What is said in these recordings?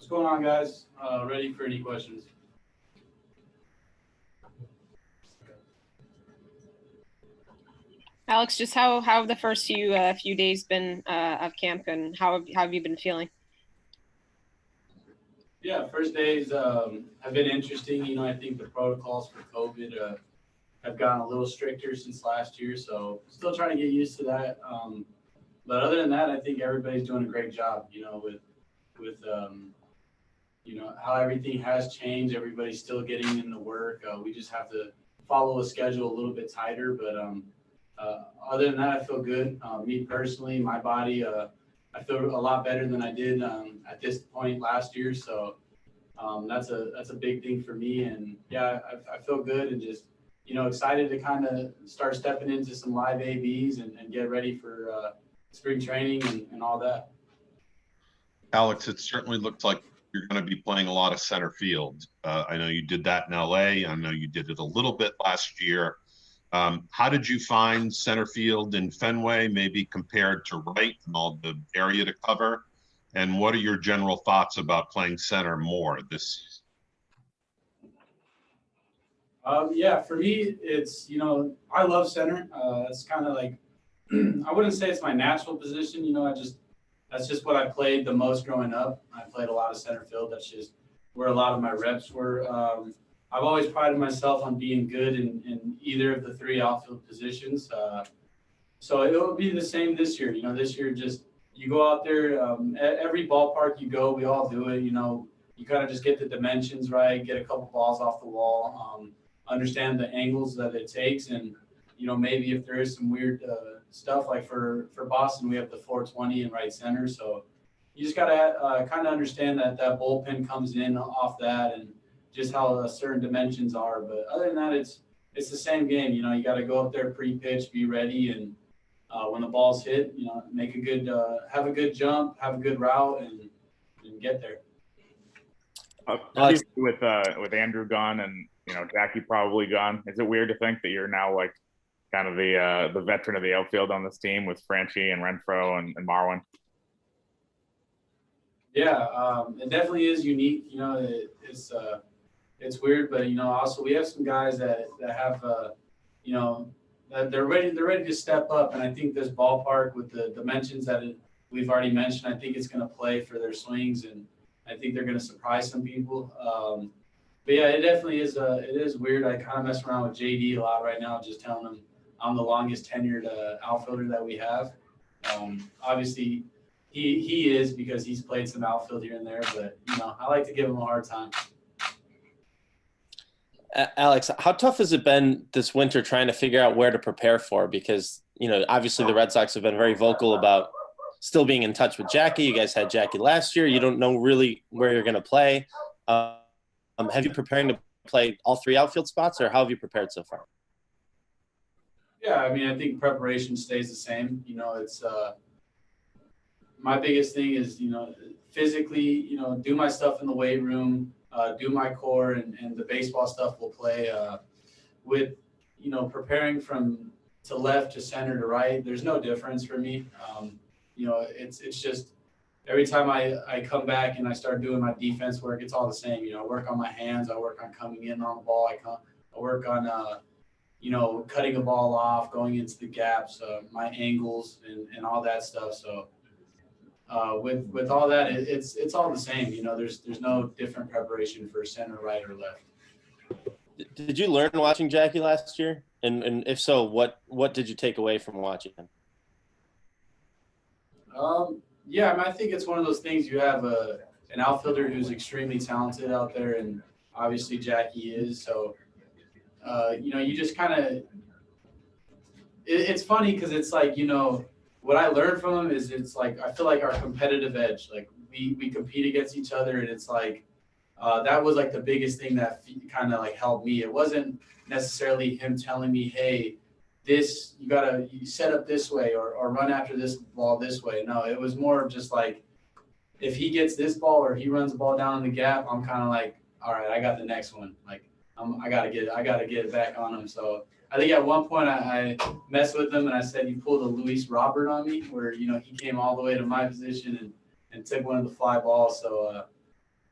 What's going on, guys? Ready for any questions? Alex, just how have the first few days been of camp, and how have you been feeling? Yeah, first days have been interesting. You know, I think the protocols for COVID have gotten a little stricter since last year, so still trying to get used to that. But other than that, I think everybody's doing a great job. You know, with you know how everything has changed. Everybody's still getting into work. We just have to follow a schedule a little bit tighter. But other than that, I feel good. Me personally, my body, I feel a lot better than I did at this point last year. So that's a big thing for me. And yeah, I feel good and just excited to kind of start stepping into some live ABs and get ready for spring training and all that. Alex, it certainly looks like you're going to be playing a lot of center field. I know you did that in LA. I know you did it a little bit last year. How did you find center field in Fenway, maybe compared to right and all the area to cover? And what are your general thoughts about playing center more this season? Yeah, for me, it's, I love center. It's kind of like, I wouldn't say it's my natural position. That's just what I played the most growing up. I played a lot of center field. That's just where a lot of my reps were. I've always prided myself on being good in either of the three outfield positions. So it will be the same this year. This year you go out there, every ballpark you go, we all do it. You kind of just get the dimensions right, get a couple balls off the wall, understand the angles that it takes. And, maybe if there is some weird stuff, like for Boston, we have the 420 in right center. So you just got to kind of understand that bullpen comes in off that and just how certain dimensions are. But other than that, it's the same game. You got to go up there pre-pitch, be ready, and when the ball's hit, make a good, have a good jump, have a good route, and get there. With Andrew gone and Jackie probably gone, is it weird to think that you're now like kind of the veteran of the outfield on this team with Franchi and Renfroe and Marwin? Yeah, it definitely is unique. It's weird, but also we have some guys that have that they're ready to step up, and I think this ballpark with the dimensions that we've already mentioned, I think it's going to play for their swings, and I think they're going to surprise some people. But yeah, it definitely is. It is weird. I kind of mess around with JD a lot right now, just telling him I'm the longest tenured outfielder that we have. Obviously, he is because he's played some outfield here and there, but I like to give him a hard time. Alex, how tough has it been this winter trying to figure out where to prepare for? Because, obviously the Red Sox have been very vocal about still being in touch with Jackie. You guys had Jackie last year. You don't know really where you're going to play. Have you preparing to play all three outfield spots, or how have you prepared so far? Yeah, I think preparation stays the same. It's my biggest thing is, physically, do my stuff in the weight room, do my core, and the baseball stuff will play with, preparing from to left to center to right. There's no difference for me. It's just every time I come back and I start doing my defense work, it's all the same. I work on my hands. I work on coming in on the ball. I work on, cutting a ball off, going into the gaps, my angles and all that stuff. So with all that, it's all the same. There's no different preparation for center, right, or left. Did you learn watching Jackie last year? And if so, what did you take away from watching him? Yeah, I think it's one of those things. You have an outfielder who's extremely talented out there, and obviously Jackie is. So, you just kind of it's funny because it's like, what I learned from him is it's like I feel like our competitive edge. Like we compete against each other, and it's like that was like the biggest thing that kind of like helped me. It wasn't necessarily him telling me, hey, this you set up this way or run after this ball this way. No, it was more of just like if he gets this ball or he runs the ball down in the gap, I'm kind of like, all right, I got the next one. Like I gotta get it back on him. So I think at one point I messed with him and I said, you pulled a Luis Robert on me, where he came all the way to my position and took one of the fly balls. So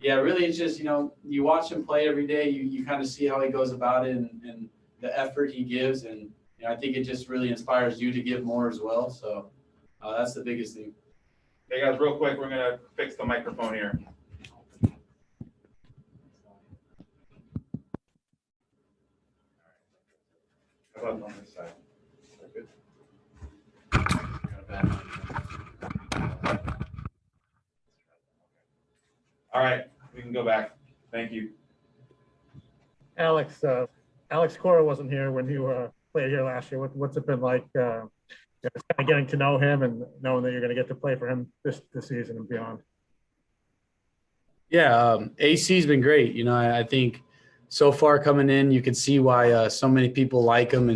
yeah, really, it's just, you watch him play every day. You kind of see how he goes about it and the effort he gives. And I think it just really inspires you to give more as well. So that's the biggest thing. Hey guys, real quick, we're gonna fix the microphone here. How about on this side? Good. All right, we can go back. Thank you. Alex Cora wasn't here when you played here last year. What's it been like, just kind of getting to know him and knowing that you're going to get to play for him this season and beyond? Yeah, AC's been great. I think so far coming in, you can see why so many people like him,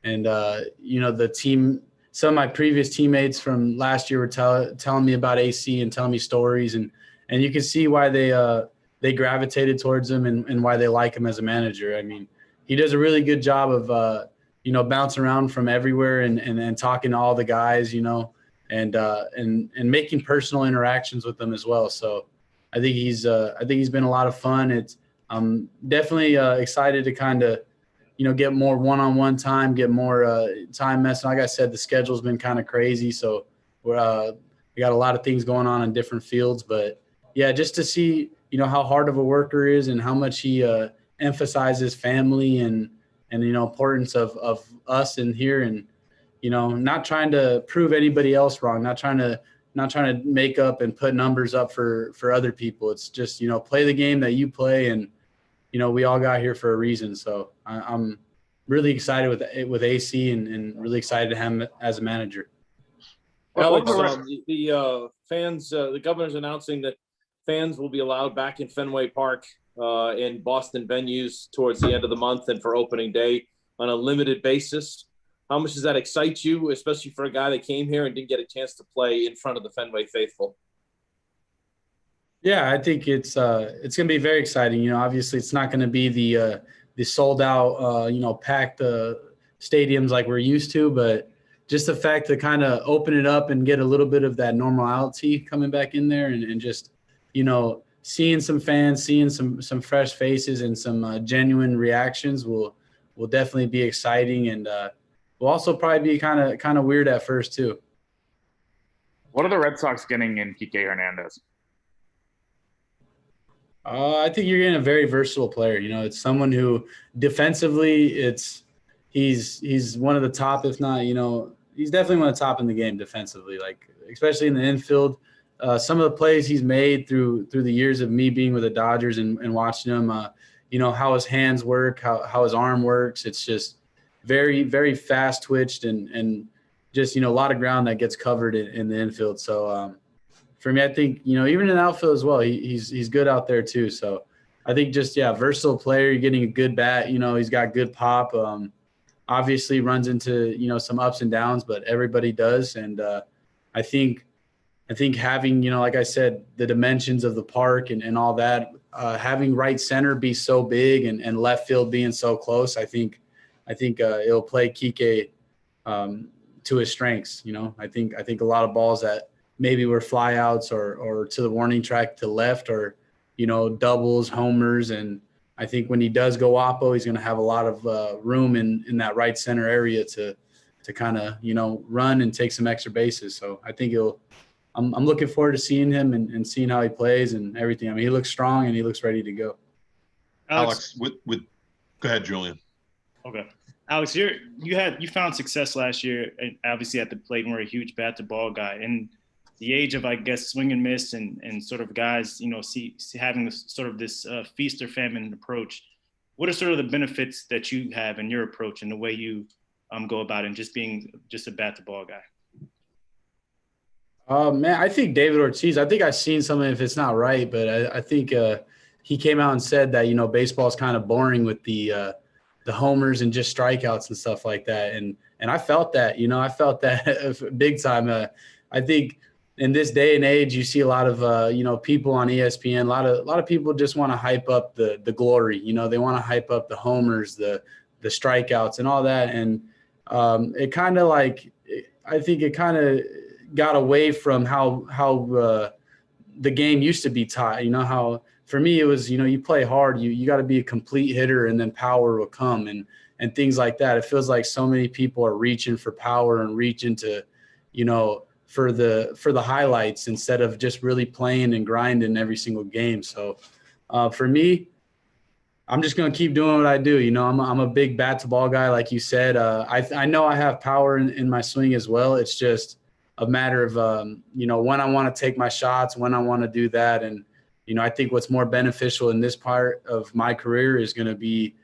and the team. Some of my previous teammates from last year were telling me about AC and telling me stories, and you can see why they gravitated towards him and why they like him as a manager. I mean, he does a really good job of bouncing around from everywhere and talking to all the guys, and making personal interactions with them as well. So I think he's been a lot of fun. I'm definitely excited to kind of, get more one-on-one time, get more time messing. Like I said, the schedule's been kind of crazy. So we got a lot of things going on in different fields, but yeah, just to see, how hard of a worker is and how much he emphasizes family and importance of us in here, and, not trying to prove anybody else wrong, not trying to make up and put numbers up for other people. It's just, play the game that you play, and, we all got here for a reason. So I'm really excited with AC and really excited to have him as a manager. Alex, the fans, the governor's announcing that fans will be allowed back in Fenway Park in Boston venues towards the end of the month and for opening day on a limited basis. How much does that excite you, especially for a guy that came here and didn't get a chance to play in front of the Fenway faithful? Yeah, I think it's going to be very exciting. Obviously it's not going to be the sold out, packed stadiums like we're used to, but just the fact to kind of open it up and get a little bit of that normality coming back in there, and just, seeing some fans, seeing some fresh faces and some genuine reactions will definitely be exciting, and will also probably be kind of weird at first too. What are the Red Sox getting in Kike Hernandez? I think you're getting a very versatile player. It's someone who defensively, he's one of the top, if not, he's definitely one of the top in the game defensively, like especially in the infield. Some of the plays he's made through the years of me being with the Dodgers and watching him, how his hands work, how his arm works. It's just very, very fast twitched and just, a lot of ground that gets covered in the infield. So for me, I think, even in the outfield as well, he's good out there too. So I think just, versatile player. You're getting a good bat. He's got good pop. Obviously runs into, some ups and downs, but everybody does. And I think having, like I said, the dimensions of the park and all that, having right center be so big and left field being so close, I think it'll play Kike to his strengths. I think a lot of balls that maybe were flyouts or to the warning track to left, or, doubles, homers. And I think when he does go oppo, he's going to have a lot of room in that right center area to kind of, run and take some extra bases. So I think I'm looking forward to seeing him and seeing how he plays and everything. I mean, he looks strong and he looks ready to go. Alex, go ahead, Julian. Okay. Alex, you found success last year, obviously at the plate, and were a huge bat to ball guy. And the age of, I guess, swing and miss and sort of guys, having this feast or famine approach. What are sort of the benefits that you have in your approach and the way you go about it, and just being just a bat to ball guy? Man, I think David Ortiz, I think I've seen something if it's not right, but I think he came out and said that, baseball is kind of boring with the homers and just strikeouts and stuff like that. And I felt that, I felt that big time. I think in this day and age, you see a lot of, people on ESPN, a lot of people just want to hype up the glory, they want to hype up the homers, the strikeouts and all that. And it kind of I think it kind of got away from how the game used to be taught, how for me, it was, you play hard, you got to be a complete hitter, and then power will come and things like that. It feels like so many people are reaching for power and reaching to, for the highlights instead of just really playing and grinding every single game. So for me, I'm just going to keep doing what I do. I'm a big bat to ball guy. Like you said, I know I have power in my swing as well. It's just a matter of, when I want to take my shots, when I want to do that. And, I think what's more beneficial in this part of my career is going to be,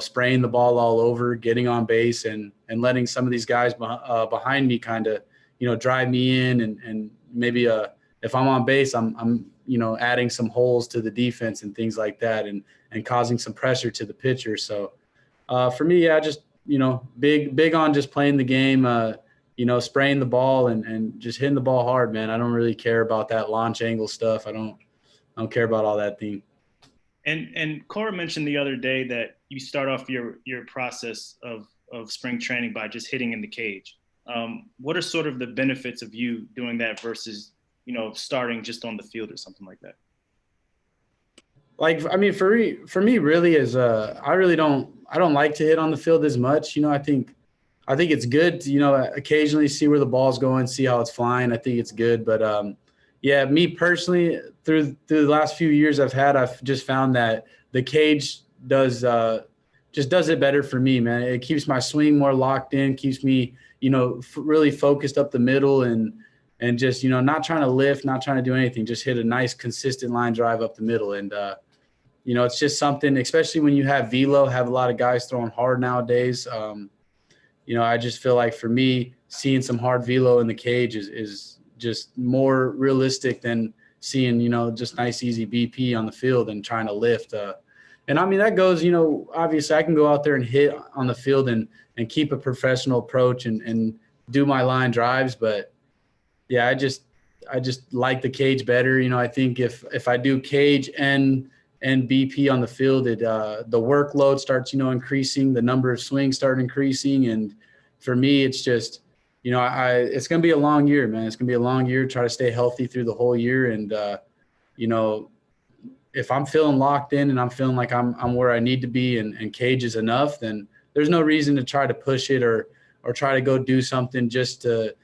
spraying the ball all over, getting on base, and letting some of these guys behind me kind of, drive me in, and maybe if I'm on base, I'm adding some holes to the defense and things like that, and causing some pressure to the pitcher. So for me, yeah, just, big on just playing the game, spraying the ball and just hitting the ball hard, man. I don't really care about that launch angle stuff. I don't care about all that thing. And Cora mentioned the other day that you start off your process of spring training by just hitting in the cage. What are sort of the benefits of you doing that versus, starting just on the field or something like that? Like, I mean, for me really is, I don't like to hit on the field as much. I think it's good to, occasionally see where the ball's going, see how it's flying. I think it's good. But, yeah, me personally, through the last few years I've just found that the cage does it better for me, man. It keeps my swing more locked in, keeps me, really focused up the middle, and just, not trying to lift, not trying to do anything, just hit a nice consistent line drive up the middle. And, it's just something, especially when you have velo, have a lot of guys throwing hard nowadays. I just feel like for me, seeing some hard velo in the cage is just more realistic than seeing, just nice, easy BP on the field and trying to lift. And I mean, that goes, obviously I can go out there and hit on the field and keep a professional approach and do my line drives. But yeah, I just like the cage better. I think if I do cage and BP on the field, the workload starts, increasing, the number of swings start increasing. And for me, it's just, it's going to be a long year, man. It's going to be a long year. Try to stay healthy through the whole year. And, if I'm feeling locked in and I'm feeling like I'm where I need to be and cage is enough, then there's no reason to try to push it or try to go do something just to,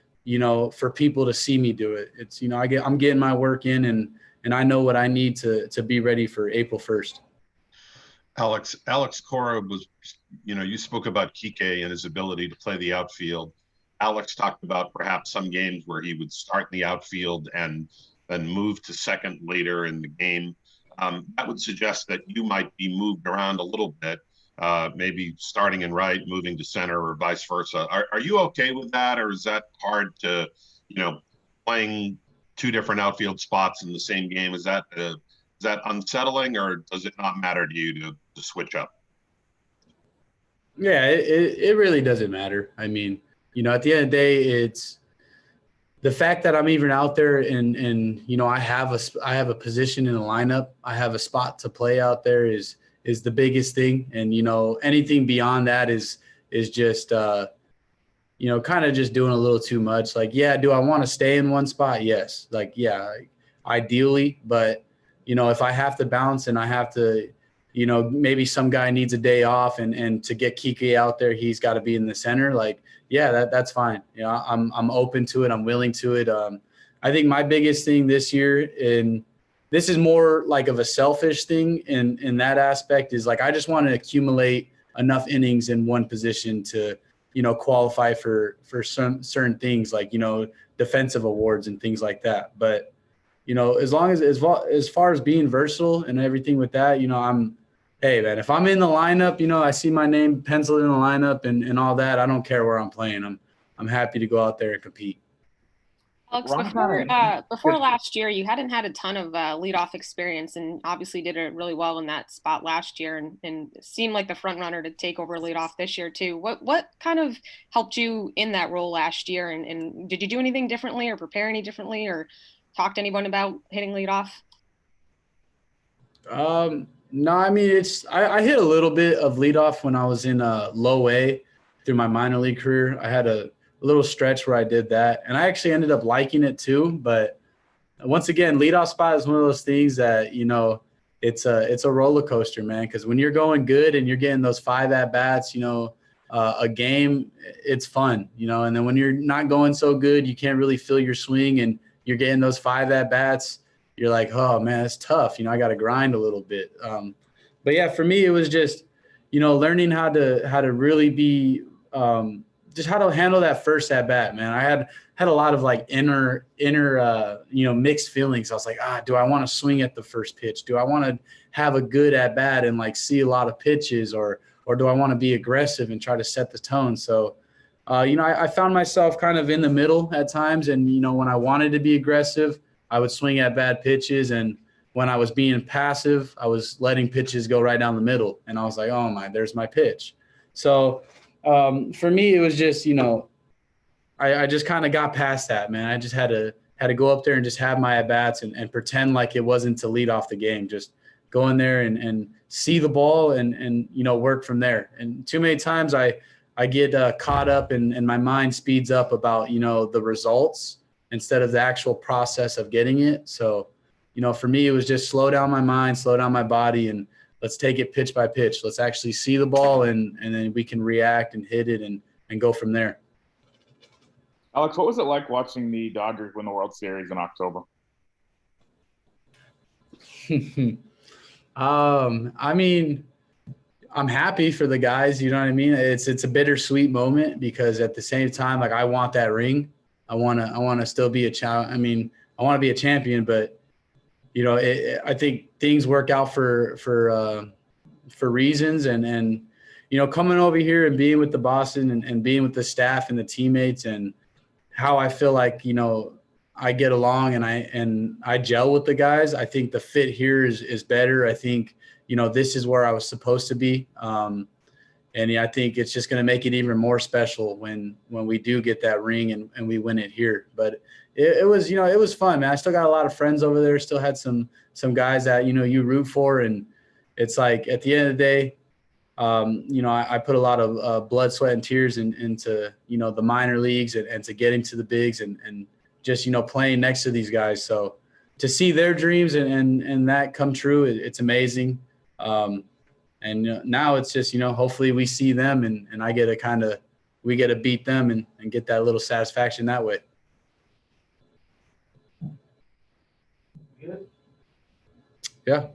for people to see me do it. It's, I'm getting my work in and I know what I need to be ready for April 1st. Alex Cora was, you spoke about Kike and his ability to play the outfield. Alex talked about perhaps some games where he would start in the outfield and then move to second later in the game. That would suggest that you might be moved around a little bit, maybe starting in right, moving to center, or vice versa. Are you okay with that, or is that hard to, playing two different outfield spots in the same game? Is that unsettling, or does it not matter to you to switch up? Yeah, it really doesn't matter. I mean, at the end of the day, it's the fact that I'm even out there and I have a position in the lineup. I have a spot to play out there is the biggest thing. And, anything beyond that is just, kind of just doing a little too much. Like, yeah, do I want to stay in one spot? Yes. Like, yeah, ideally. But, if I have to bounce and I have to, maybe some guy needs a day off and to get Kike out there, he's got to be in the center. Like, yeah, that's fine. I'm open to it. I'm willing to it. I think my biggest thing this year, and this is more like of a selfish thing in that aspect, is like, I just want to accumulate enough innings in one position to, qualify for some certain things like, defensive awards and things like that. But, as far as being versatile and everything with that, hey, man, if I'm in the lineup, I see my name penciled in the lineup and all that, I don't care where I'm playing. I'm happy to go out there and compete. Alex, before last year, you hadn't had a ton of leadoff experience, and obviously did it really well in that spot last year, and seemed like the front runner to take over leadoff this year too. What kind of helped you in that role last year, and did you do anything differently or prepare any differently or talk to anyone about hitting leadoff? No, I mean, I hit a little bit of leadoff when I was in low A through my minor league career. I had a little stretch where I did that, and I actually ended up liking it too. But once again, leadoff spot is one of those things that, it's a roller coaster, man. Because when you're going good and you're getting those 5 at bats, a game, it's fun, and then when you're not going so good, you can't really feel your swing and you're getting those 5 at bats, you're like, oh man, it's tough. I got to grind a little bit. But yeah, for me, it was just, learning how to really be, just how to handle that first at bat, man. I had a lot of like inner, mixed feelings. I was like, do I want to swing at the first pitch? Do I want to have a good at bat and like see a lot of pitches, or do I want to be aggressive and try to set the tone? So, I found myself kind of in the middle at times. And, when I wanted to be aggressive, I would swing at bad pitches. And when I was being passive, I was letting pitches go right down the middle. And I was like, oh my, there's my pitch. So for me, it was just, I just kind of got past that, man. I just had to go up there and just have my at bats and pretend like it wasn't to lead off the game. Just go in there and see the ball and work from there. And too many times I get caught up and my mind speeds up about, the results instead of the actual process of getting it. So, for me, it was just slow down my mind, slow down my body, and let's take it pitch by pitch. Let's actually see the ball and then we can react and hit it and go from there. Alex, what was it like watching the Dodgers win the World Series in October? I mean, I'm happy for the guys. You know what I mean? It's a bittersweet moment because at the same time, like, I want that ring. I want to still be a child. I mean, I want to be a champion, but I think things work out for reasons and coming over here and being with the Boston and being with the staff and the teammates and how I feel like, I get along and I gel with the guys. I think the fit here is better. I think, this is where I was supposed to be. And yeah, I think it's just going to make it even more special when we do get that ring and we win it here. But it was, it was fun, man. I still got a lot of friends over there. Still had some guys that, you root for. And it's like, at the end of the day, I put a lot of blood, sweat, and tears into, the minor leagues and to getting to the bigs and just, playing next to these guys. So to see their dreams and that come true, it's amazing. And now it's just, hopefully we see them and we get to beat them and get that little satisfaction that way. Good. Yeah.